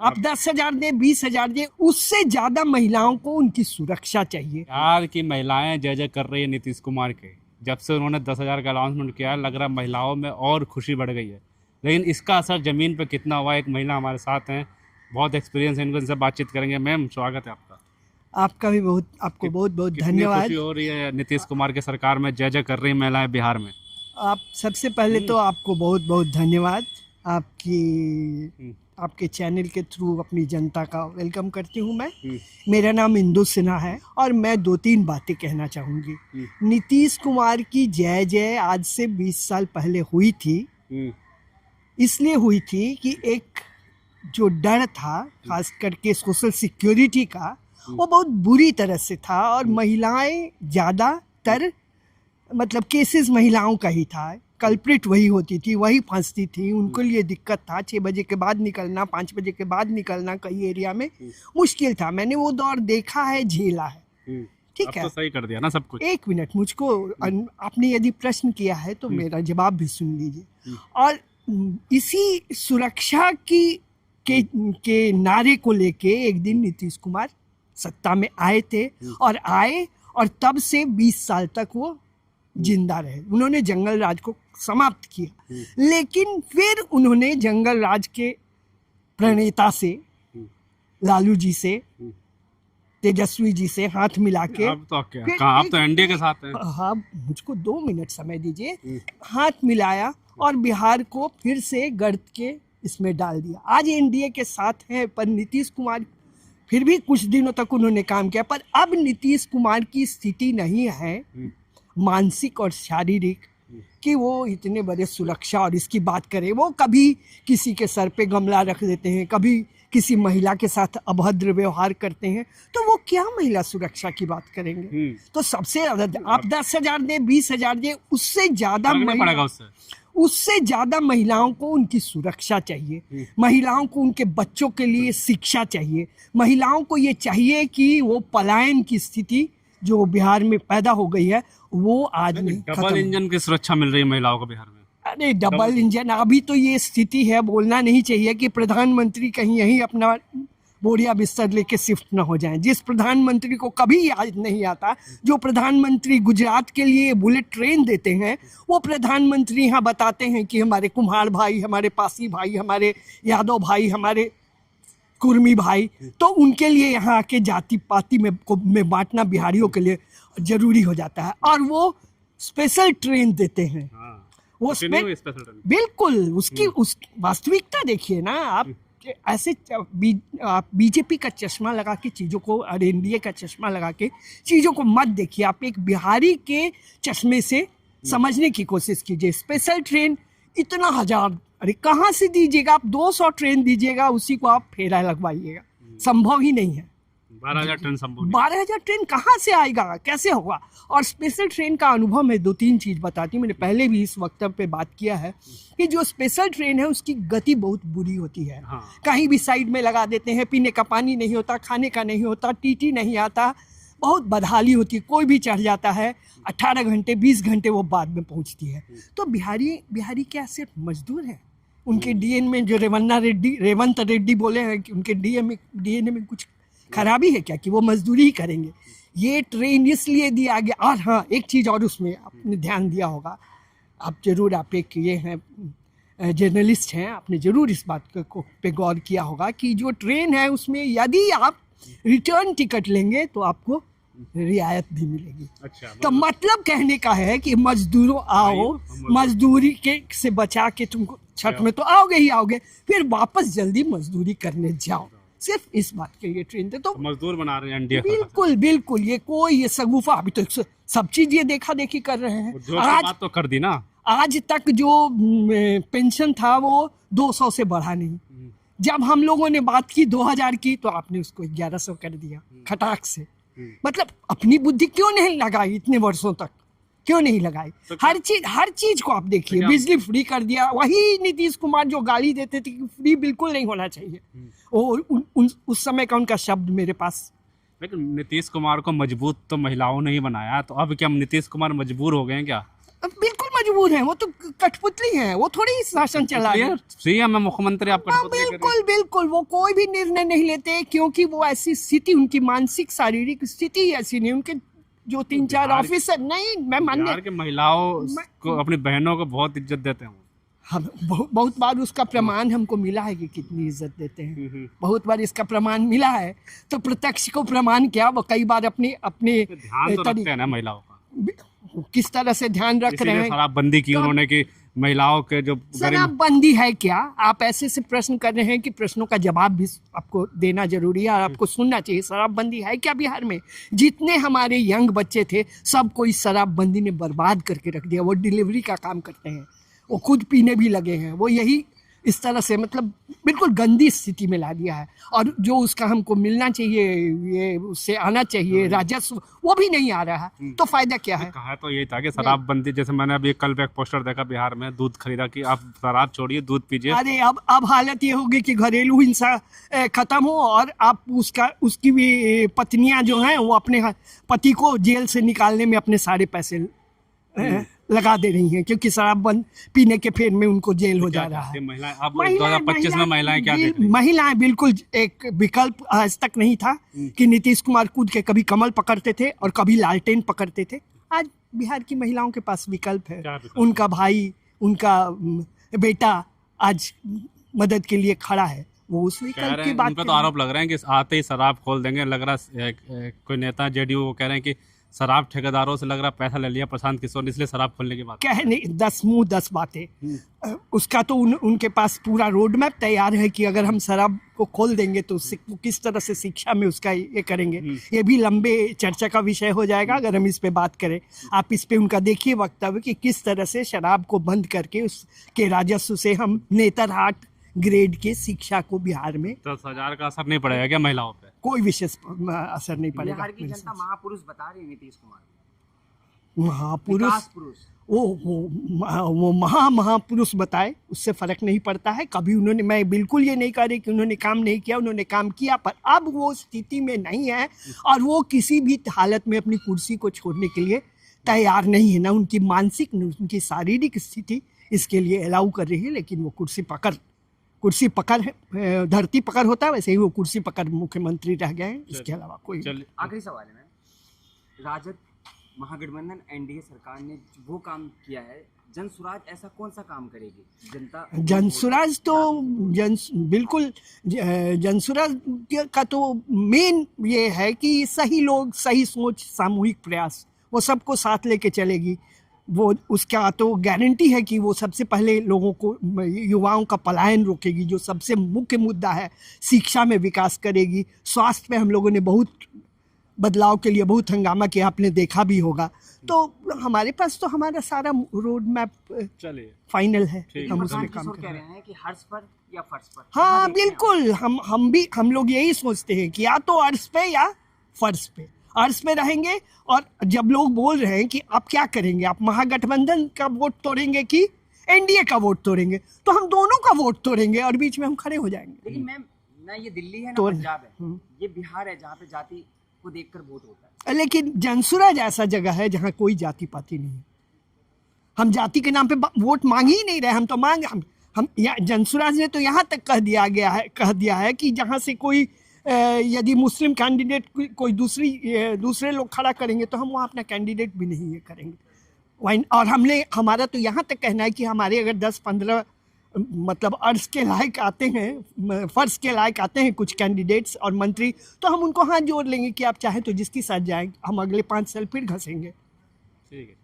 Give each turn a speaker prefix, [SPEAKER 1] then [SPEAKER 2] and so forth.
[SPEAKER 1] आप 10,000 दे, 20,000 दे, उससे ज्यादा महिलाओं को उनकी सुरक्षा चाहिए।
[SPEAKER 2] बिहार की महिलाएं जय जय कर रही है नीतीश कुमार के। जब से उन्होंने 10,000 का अनाउंसमेंट किया है, लग रहा है महिलाओं में और खुशी बढ़ गई है। लेकिन इसका असर जमीन पे कितना हुआ है, एक महिला हमारे साथ हैं, बहुत एक्सपीरियंस है इनको, इनसे बातचीत करेंगे। मैम, स्वागत है आपका।
[SPEAKER 1] आपका भी आपको बहुत बहुत
[SPEAKER 2] कितनी
[SPEAKER 1] धन्यवाद।
[SPEAKER 2] खुशी हो रही है नीतीश कुमार की सरकार में, जय जय कर रही महिलाएं बिहार में।
[SPEAKER 1] आप सबसे पहले तो आपको बहुत बहुत धन्यवाद। आपके चैनल के थ्रू अपनी जनता का वेलकम करती हूँ मैं। मेरा नाम इंदु सिन्हा है और मैं 2-3 बातें कहना चाहूँगी। नीतीश कुमार की जय जय आज से 20 साल पहले हुई थी। इसलिए हुई थी कि एक जो डर था, खास करके सोशल सिक्योरिटी का, वो बहुत बुरी तरह से था और महिलाएं ज़्यादातर, मतलब केसेस महिलाओं का ही था। कल्प्रिट वही होती थी, वही फंसती थी, उनको लिए दिक्कत था। 6 बजे के बाद निकलना, 5 बजे के बाद निकलना कई एरिया में मुश्किल था। मैंने वो दौर देखा है, झेला है। ठीक है,
[SPEAKER 2] तो सही कर दिया ना सब कुछ।
[SPEAKER 1] 1 मिनट, मुझको आपने यदि प्रश्न किया है तो मेरा जवाब भी सुन लीजिए। और इसी सुरक्षा के नारे को लेके एक दिन नीतीश कुमार सत्ता में आए थे और तब से 20 साल तक वो जिंदा रहे। उन्होंने जंगल राज को समाप्त किया, लेकिन फिर उन्होंने जंगल राज के प्रणेता से, लालू जी से, तेजस्वी जी से हाथ मिला के,
[SPEAKER 2] अब तो क्या, आप तो एनडीए के साथ हैं।
[SPEAKER 1] हाँ, मुझको 2 मिनट समय दीजिए। हाथ मिलाया और बिहार को फिर से गर्त के इसमें डाल दिया। आज एनडीए के साथ है, पर नीतीश कुमार फिर भी कुछ दिनों तक उन्होंने काम किया। पर अब नीतीश कुमार की स्थिति नहीं है, मानसिक और शारीरिक, कि वो इतने बड़े सुरक्षा और इसकी बात करें। वो कभी किसी के सर पे गमला रख देते हैं, कभी किसी महिला के साथ अभद्र व्यवहार करते हैं, तो वो क्या महिला सुरक्षा की बात करेंगे। तो सबसे ज्यादा आप 10,000 दे, 20,000 दे, उससे ज्यादा महिलाओं को उनकी सुरक्षा चाहिए। महिलाओं को उनके बच्चों के लिए शिक्षा चाहिए। महिलाओं को ये चाहिए कि वो पलायन की स्थिति जो बिहार में पैदा हो गई है वो आज नहीं।
[SPEAKER 2] डबल इंजन की सुरक्षा मिल रही है महिलाओं को बिहार में।
[SPEAKER 1] अरे डबल इंजन, अभी तो ये स्थिति है, बोलना नहीं चाहिए कि प्रधानमंत्री कहीं यहीं अपना बोरिया बिस्तर लेके शिफ्ट न हो जाएं। जिस प्रधानमंत्री को कभी याद नहीं आता, जो प्रधानमंत्री गुजरात के लिए बुलेट ट्रेन देते हैं, वो प्रधानमंत्री यहाँ बताते हैं कि हमारे कुम्हार भाई, हमारे पासी भाई, हमारे यादव भाई, हमारे कुर्मी भाई, तो उनके लिए यहाँ आके जाति पाति में बांटना बिहारियों के लिए जरूरी हो जाता है। और वो स्पेशल ट्रेन देते हैं। वो बिल्कुल उसकी वास्तविकता देखिए ना आप। ऐसे आप बीजेपी का चश्मा लगा के चीज़ों को और एनडीए का चश्मा लगा के चीज़ों को मत देखिए। आप एक बिहारी के चश्मे से समझने की कोशिश कीजिए। स्पेशल ट्रेन इतना 1000, अरे कहाँ से दीजिएगा आप? 200 ट्रेन दीजिएगा, उसी को आप फेरा लगवाइएगा, संभव ही नहीं है।
[SPEAKER 2] 12,000 ट्रेन संभव नहीं।
[SPEAKER 1] 12,000 ट्रेन कहाँ से आएगा, कैसे होगा? और स्पेशल ट्रेन का अनुभव मैं 2-3 चीज़ बताती हूँ। मैंने पहले भी इस वक्तव्य पे बात किया है कि जो स्पेशल ट्रेन है उसकी गति बहुत बुरी होती है। कहीं भी साइड में लगा देते हैं, पीने का पानी नहीं होता, खाने का नहीं होता, टीटी नहीं आता, बहुत बदहाली होती है। कोई भी चढ़ जाता है, 18 घंटे 20 घंटे वो बाद में पहुँचती है। तो बिहारी क्या सिर्फ मजदूर हैं? उनके डीएन में जो रेवंत रेड्डी बोले हैं कि उनके डीएनए में कुछ खराबी है क्या कि वो मजदूरी ही करेंगे? ये ट्रेन इसलिए दिया गया। और हाँ, एक चीज़ और उसमें आपने ध्यान दिया होगा, आप जरूर, आप एक ये हैं जर्नलिस्ट हैं, आपने जरूर इस बात पे गौर किया होगा कि जो ट्रेन है उसमें यदि आप रिटर्न टिकट लेंगे तो आपको रियायत भी मिलेगी। अच्छा, तो मतलब कहने का है कि मजदूरों आओ, मजदूरी से बचा के तुमको छठ में तो आओगे ही आओगे, फिर वापस जल्दी मजदूरी करने जाओ। सिर्फ इस बात के लिए ट्रेन थे। तो मजदूर बना रहे हैं एनडीए। बिल्कुल ये सगुफा, अभी तो सब चीज ये देखा देखी कर रहे हैं। आज बात तो कर दी ना, आज तक जो पेंशन था वो 200 से बढ़ा नहीं। जब हम लोगों ने बात की 2000 की तो आपने उसको 1100 कर दिया खटाक से। मतलब अपनी बुद्धि क्यों नहीं लगाई इतने वर्षों तक, क्यों नहीं लगाई? तो हर चीज को आप देखिए, बिजली फ्री कर दिया। वही नीतीश कुमार जो गाली देते थे कि फ्री बिल्कुल नहीं होना चाहिए, और उस समय का उनका शब्द मेरे पास।
[SPEAKER 2] लेकिन नीतीश कुमार को मजबूत तो महिलाओं ने ही बनाया, तो अब क्या नीतीश कुमार मजबूर हो गए हैं क्या?
[SPEAKER 1] बिल्कुल मजबूर हैं, वो तो कठपुतली हैं, वो थोड़ी शासन चला रहे हैं।
[SPEAKER 2] सीएम है, मुख्यमंत्री, आप
[SPEAKER 1] हाँ,
[SPEAKER 2] कठपुतली कर रहे हैं।
[SPEAKER 1] बिल्कुल बिल्कुल, वो कोई भी निर्णय नहीं लेते क्योंकि वो ऐसी स्थिति, उनकी मानसिक शारीरिक स्थिति ही ऐसी नहीं। उनके जो 3-4
[SPEAKER 2] बिहार-
[SPEAKER 1] ऑफिसर नहीं, मैं मान्य,
[SPEAKER 2] बिहार के महिलाओं को, अपनी बहनों को बहुत इज्जत देते हैं।
[SPEAKER 1] हम बहुत बार उसका प्रमाण हमको मिला है कि कितनी इज्जत देते हैं, बहुत बार इसका प्रमाण मिला है। तो प्रत्यक्ष को प्रमाण क्या, वो कई बार अपने
[SPEAKER 2] ध्यान तो रखते हैं ना महिलाओं का,
[SPEAKER 1] किस तरह से ध्यान रख रहे हैं।
[SPEAKER 2] शराबबंदी की उन्होंने, कि महिलाओं के जो
[SPEAKER 1] शराबबंदी है क्या? आप ऐसे से प्रश्न कर रहे हैं कि प्रश्नों का जवाब भी आपको देना जरूरी है और आपको सुनना चाहिए। शराबबंदी है क्या बिहार में? जितने हमारे यंग बच्चे थे सबको इस शराबबंदी ने बर्बाद करके रख दिया। वो डिलीवरी का काम करते हैं, वो खुद पीने भी लगे हैं, वो यही इस तरह से मतलब बिल्कुल गंदी स्थिति में ला दिया है। और जो उसका हमको मिलना चाहिए, ये उससे आना चाहिए राजस्व, वो भी नहीं आ रहा है। तो फायदा क्या है?
[SPEAKER 2] कहा तो यही था कि शराबबंदी, जैसे मैंने अभी कल एक पोस्टर देखा बिहार में, दूध खरीदा कि आप शराब छोड़िए, दूध पीजिए।
[SPEAKER 1] अरे अब हालत ये होगी कि घरेलू हिंसा खत्म हो और आप उसकी भी पत्नियां जो हैं वो अपने पति को जेल से निकालने में अपने सारे पैसे लगा दे रही हैं, क्योंकि शराब बंद पीने के फेर में उनको जेल हो जा रहा है।
[SPEAKER 2] महिलाएं, अब 2025 में महिलाएं क्या देख रही हैं?
[SPEAKER 1] महिलाएं बिल्कुल एक विकल्प आज तक नहीं था कि नीतीश कुमार कूद के कभी कमल पकड़ते थे और कभी लालटेन पकड़ते थे। आज बिहार की महिलाओं के पास विकल्प है। उनका भाई, उनका बेटा आज मदद के लिए खड़ा है, वो उस विकल्प की बात
[SPEAKER 2] उन पे तो आरोप लग रहे हैं कि आते ही शराब खोल देंगे। लग रहा है कोई नेता जेडीयू वो कह रहे हैं कि शराब ठेकेदारों से लग रहा पैसा ले लिया प्रशांत किशोर ने, इसलिए शराब खोलने की बात।
[SPEAKER 1] कहने 10 मुंह 10 बातें। उसका तो उनके पास पूरा रोड मैप तैयार है कि अगर हम शराब को खोल देंगे तो किस तरह से शिक्षा में उसका ये करेंगे। ये भी लंबे चर्चा का विषय हो जाएगा अगर हम इस पे बात करें। आप इस पे उनका देखिए वक्तव्य कि किस तरह से शराब को बंद करके उसके राजस्व से हम नेतरहाट ग्रेड के शिक्षा को बिहार में
[SPEAKER 2] 10,000 का असर नहीं पड़ेगा क्या महिलाओं पे?
[SPEAKER 1] कोई विशेष असर नहीं पड़ेगा।
[SPEAKER 3] बिहार की जनता महापुरुष बता रही है नीतीश कुमार,
[SPEAKER 1] महापुरुष,
[SPEAKER 3] विकास पुरुष।
[SPEAKER 1] वो महापुरुष बताए, उससे फर्क नहीं पड़ता है। कभी उन्होंने, मैं बिल्कुल ये नहीं कह रही कि उन्होंने काम नहीं किया, उन्होंने काम किया, पर अब वो स्थिति में नहीं है और वो किसी भी हालत में अपनी कुर्सी को छोड़ने के लिए तैयार नहीं है। ना उनकी मानसिक, न उनकी शारीरिक स्थिति इसके लिए अलाउ कर रही है। लेकिन वो कुर्सी पकड़ है, धरती पकड़ होता है, वैसे ही वो कुर्सी पकड़ मुख्यमंत्री रह गए हैं। इसके अलावा कोई।
[SPEAKER 3] आखिरी सवाल है मैम, राजद महागठबंधन एनडीए सरकार ने वो काम किया है, जनसुराज ऐसा कौन सा काम करेगी जनता?
[SPEAKER 1] जनसुराज तो बिल्कुल जनसुराज का तो मेन ये है कि सही लोग, सही सोच, सामूहिक प्रयास, वो सबको साथ लेके चलेगी। वो उसका तो गारंटी है कि वो सबसे पहले लोगों को, युवाओं का पलायन रोकेगी, जो सबसे मुख्य मुद्दा है। शिक्षा में विकास करेगी। स्वास्थ्य में हम लोगों ने बहुत बदलाव के लिए बहुत हंगामा किया, आपने देखा भी होगा। तो हमारे पास तो हमारा सारा रोड मैप चलिए फाइनल है। हम उस पर काम कर रहे हैं
[SPEAKER 3] कि हर्ष पर या फर्श पर।
[SPEAKER 1] हाँ बिल्कुल, हम लोग यही सोचते हैं कि या तो अर्श पे या फर्श पे। अर्श में रहेंगे और जब लोग बोल रहे हैं कि आप क्या करेंगे, आप महागठबंधन का वोट तोड़ेंगे कि एनडीए का वोट तोड़ेंगे, तो हम दोनों का वोट तोड़ेंगे और बीच में हम खड़े हो जाएंगे।
[SPEAKER 3] लेकिन मैम, ना ये दिल्ली है ना पंजाब है, ये बिहार है जहाँ पे जाति को देखकर वोट होता है।
[SPEAKER 1] लेकिन जनसुराज ऐसा जगह है जहाँ कोई जाति पाति नहीं है। हम जाति के नाम पे वोट मांग ही नहीं रहे। हम तो हम जनसुराज ने तो यहाँ तक कह दिया है कि जहाँ से कोई यदि मुस्लिम कैंडिडेट कोई दूसरे लोग खड़ा करेंगे तो हम वहाँ अपना कैंडिडेट भी नहीं ये करेंगे। और हमारा तो यहाँ तक कहना है कि हमारे अगर 10-15 मतलब अर्श के लायक आते हैं, फर्श के लायक आते हैं कुछ कैंडिडेट्स और मंत्री, तो हम उनको हाथ जोड़ लेंगे कि आप चाहें तो जिसकी साथ जाएं, हम अगले 5 साल फिर घसेंगे।
[SPEAKER 2] ठीक है।